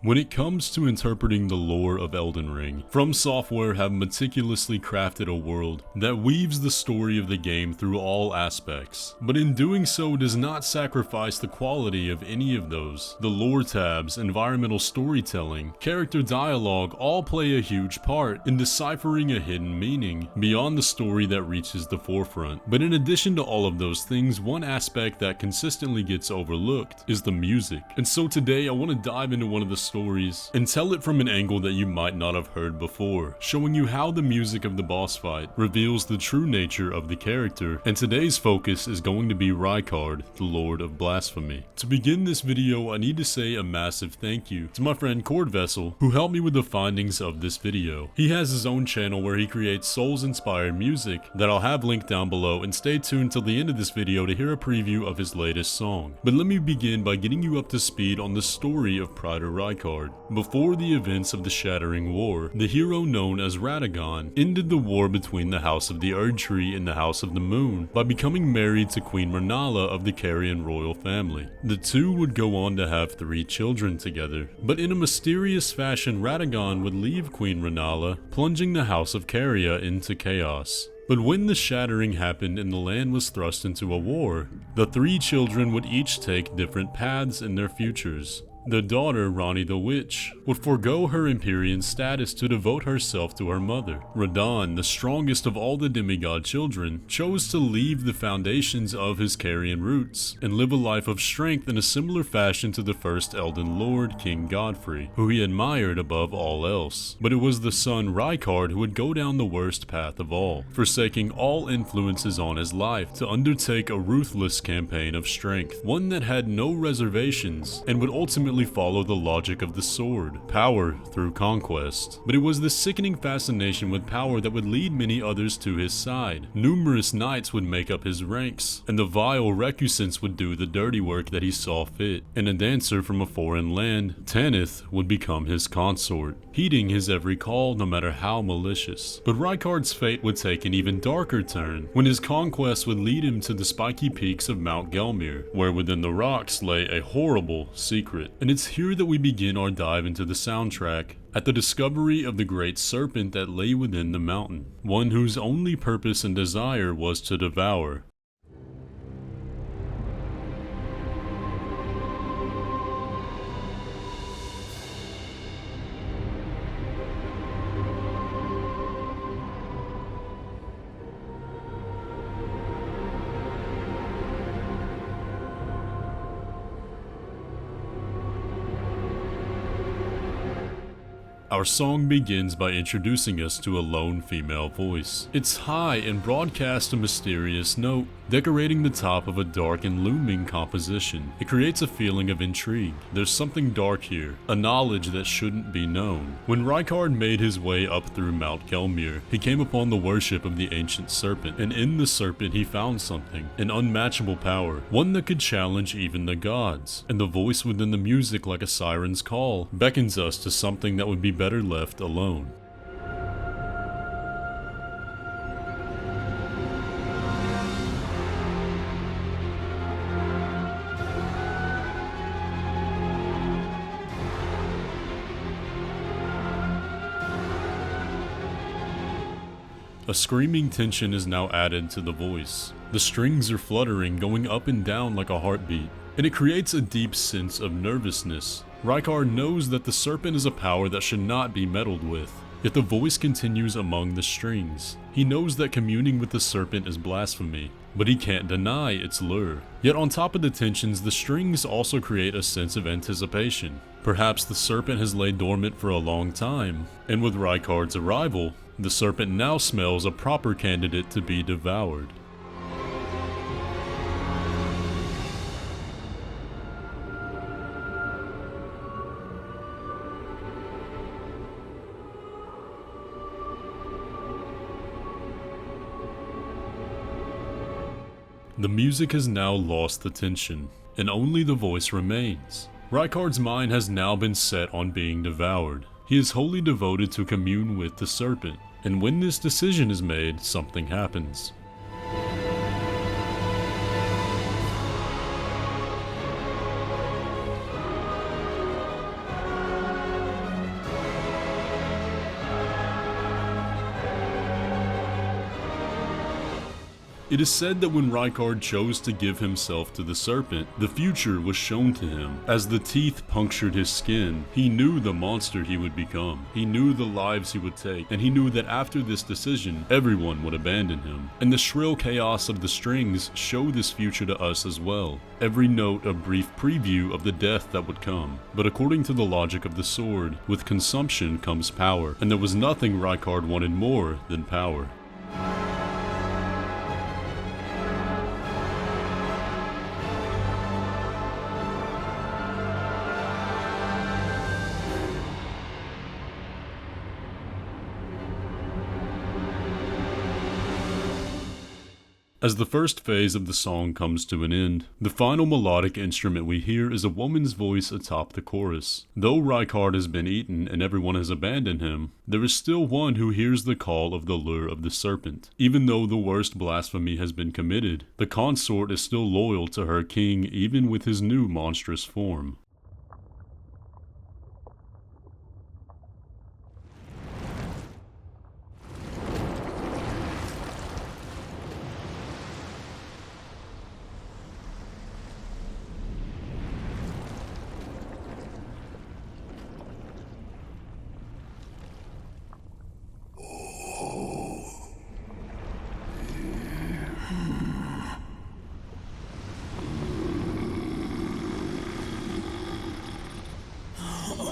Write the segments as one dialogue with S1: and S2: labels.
S1: When it comes to interpreting the lore of Elden Ring, From Software have meticulously crafted a world that weaves the story of the game through all aspects, but in doing so does not sacrifice the quality of any of those. The lore tabs, environmental storytelling, character dialogue all play a huge part in deciphering a hidden meaning beyond the story that reaches the forefront. But in addition to all of those things, one aspect that consistently gets overlooked is the music. And so today I want to dive into one of the stories and tell it from an angle that you might not have heard before, showing you how the music of the boss fight reveals the true nature of the character. And today's focus is going to be Rykard, the Lord of Blasphemy. To begin this video, I need to say a massive thank you to my friend Cord Vessel, who helped me with the findings of this video. He has his own channel where he creates Souls-inspired music that I'll have linked down below, and stay tuned till the end of this video to hear a preview of his latest song. But let me begin by getting you up to speed on the story of Praetor Rykard. Before the events of the Shattering War, the hero known as Radagon ended the war between the House of the Erdtree and the House of the Moon by becoming married to Queen Renala of the Carian royal family. The two would go on to have 3 children together, but in a mysterious fashion Radagon would leave Queen Renala, plunging the House of Caria into chaos. But when the shattering happened and the land was thrust into a war, the 3 children would each take different paths in their futures. The daughter, Ranni the Witch, would forego her Empyrean status to devote herself to her mother. Radahn, the strongest of all the demigod children, chose to leave the foundations of his Carian roots and live a life of strength in a similar fashion to the first Elden Lord, King Godfrey, who he admired above all else. But it was the son Rykard who would go down the worst path of all, forsaking all influences on his life to undertake a ruthless campaign of strength, one that had no reservations and would ultimately follow the logic of the sword, power through conquest. But it was the sickening fascination with power that would lead many others to his side. Numerous knights would make up his ranks, and the vile recusants would do the dirty work that he saw fit, and a dancer from a foreign land, Tanith, would become his consort, heeding his every call no matter how malicious. But Rykard's fate would take an even darker turn, when his conquest would lead him to the spiky peaks of Mount Gelmir, where within the rocks lay a horrible secret. And it's here that we begin our dive into the soundtrack, at the discovery of the great serpent that lay within the mountain, one whose only purpose and desire was to devour. Our song begins by introducing us to a lone female voice. It's high and broadcasts a mysterious note, decorating the top of a dark and looming composition. It creates a feeling of intrigue. There's something dark here, a knowledge that shouldn't be known. When Rykard made his way up through Mount Gelmir, he came upon the worship of the ancient serpent, and in the serpent he found something, an unmatchable power, one that could challenge even the gods. And the voice within the music, like a siren's call, beckons us to something that would be better left alone. A screaming tension is now added to the voice. The strings are fluttering, going up and down like a heartbeat, and it creates a deep sense of nervousness. Rykard knows that the serpent is a power that should not be meddled with, yet the voice continues among the strings. He knows that communing with the serpent is blasphemy, but he can't deny its lure. Yet on top of the tensions, the strings also create a sense of anticipation. Perhaps the serpent has laid dormant for a long time, and with Rykard's arrival, the serpent now smells a proper candidate to be devoured. The music has now lost the tension, and only the voice remains. Rykard's mind has now been set on being devoured. He is wholly devoted to commune with the serpent, and when this decision is made, something happens. It is said that when Rykard chose to give himself to the serpent, the future was shown to him. As the teeth punctured his skin, he knew the monster he would become. He knew the lives he would take, and he knew that after this decision, everyone would abandon him. And the shrill chaos of the strings show this future to us as well. Every note a brief preview of the death that would come. But according to the logic of the sword, with consumption comes power, and there was nothing Rykard wanted more than power. As the first phase of the song comes to an end, the final melodic instrument we hear is a woman's voice atop the chorus. Though Rykard has been eaten and everyone has abandoned him, there is still one who hears the call of the lure of the serpent. Even though the worst blasphemy has been committed, the consort is still loyal to her king even with his new monstrous form.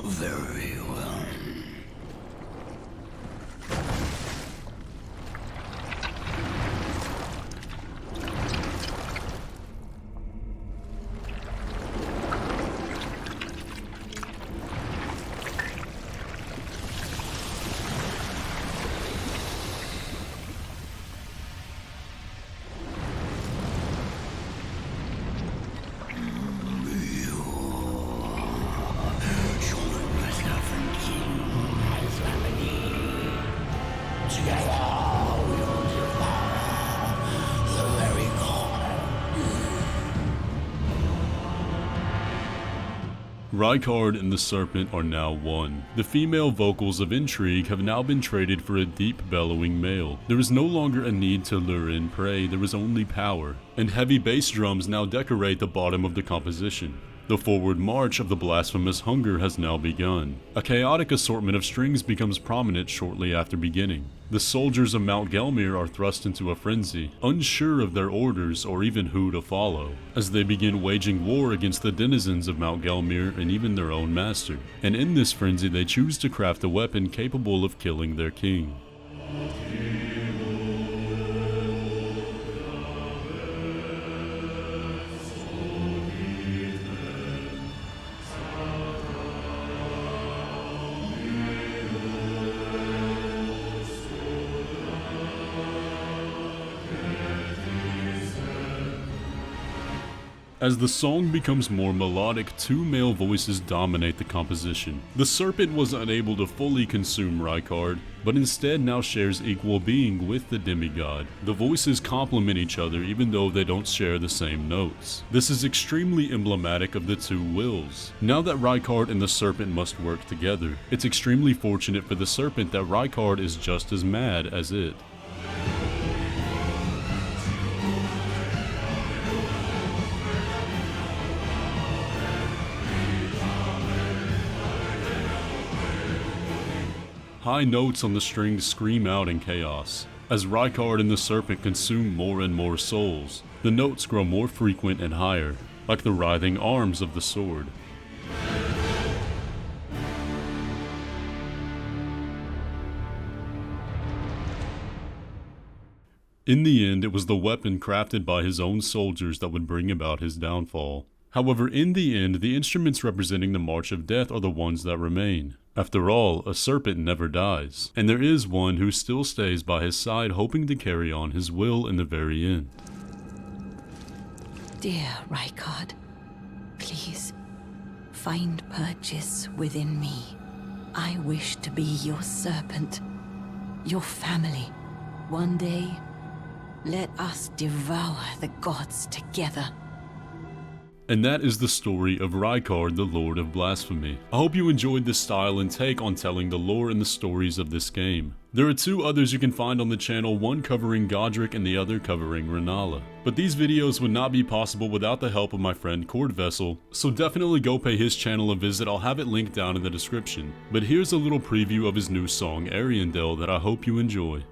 S2: Very well.
S1: Rykard and the serpent are now one. The female vocals of intrigue have now been traded for a deep bellowing male. There is no longer a need to lure in prey, there is only power. And heavy bass drums now decorate the bottom of the composition. The forward march of the blasphemous hunger has now begun. A chaotic assortment of strings becomes prominent shortly after beginning. The soldiers of Mount Gelmir are thrust into a frenzy, unsure of their orders or even who to follow, as they begin waging war against the denizens of Mount Gelmir and even their own master. And in this frenzy they choose to craft a weapon capable of killing their king. As the song becomes more melodic, two male voices dominate the composition. The serpent was unable to fully consume Rykard, but instead now shares equal being with the demigod. The voices complement each other even though they don't share the same notes. This is extremely emblematic of the two wills. Now that Rykard and the serpent must work together, it's extremely fortunate for the serpent that Rykard is just as mad as it. High notes on the strings scream out in chaos. As Rykard and the serpent consume more and more souls, the notes grow more frequent and higher, like the writhing arms of the sword. In the end, it was the weapon crafted by his own soldiers that would bring about his downfall. However, in the end, the instruments representing the March of Death are the ones that remain. After all, a serpent never dies, and there is one who still stays by his side hoping to carry on his will in the very end.
S2: Dear Rykard, please, find purchase within me. I wish to be your serpent, your family. One day, let us devour the gods together.
S1: And that is the story of Rykard, the Lord of Blasphemy. I hope you enjoyed this style and take on telling the lore and the stories of this game. There are 2 others you can find on the channel, one covering Godric and the other covering Rennala. But these videos would not be possible without the help of my friend Cord Vessel, so definitely go pay his channel a visit. I'll have it linked down in the description. But here's a little preview of his new song Ariandel that I hope you enjoy.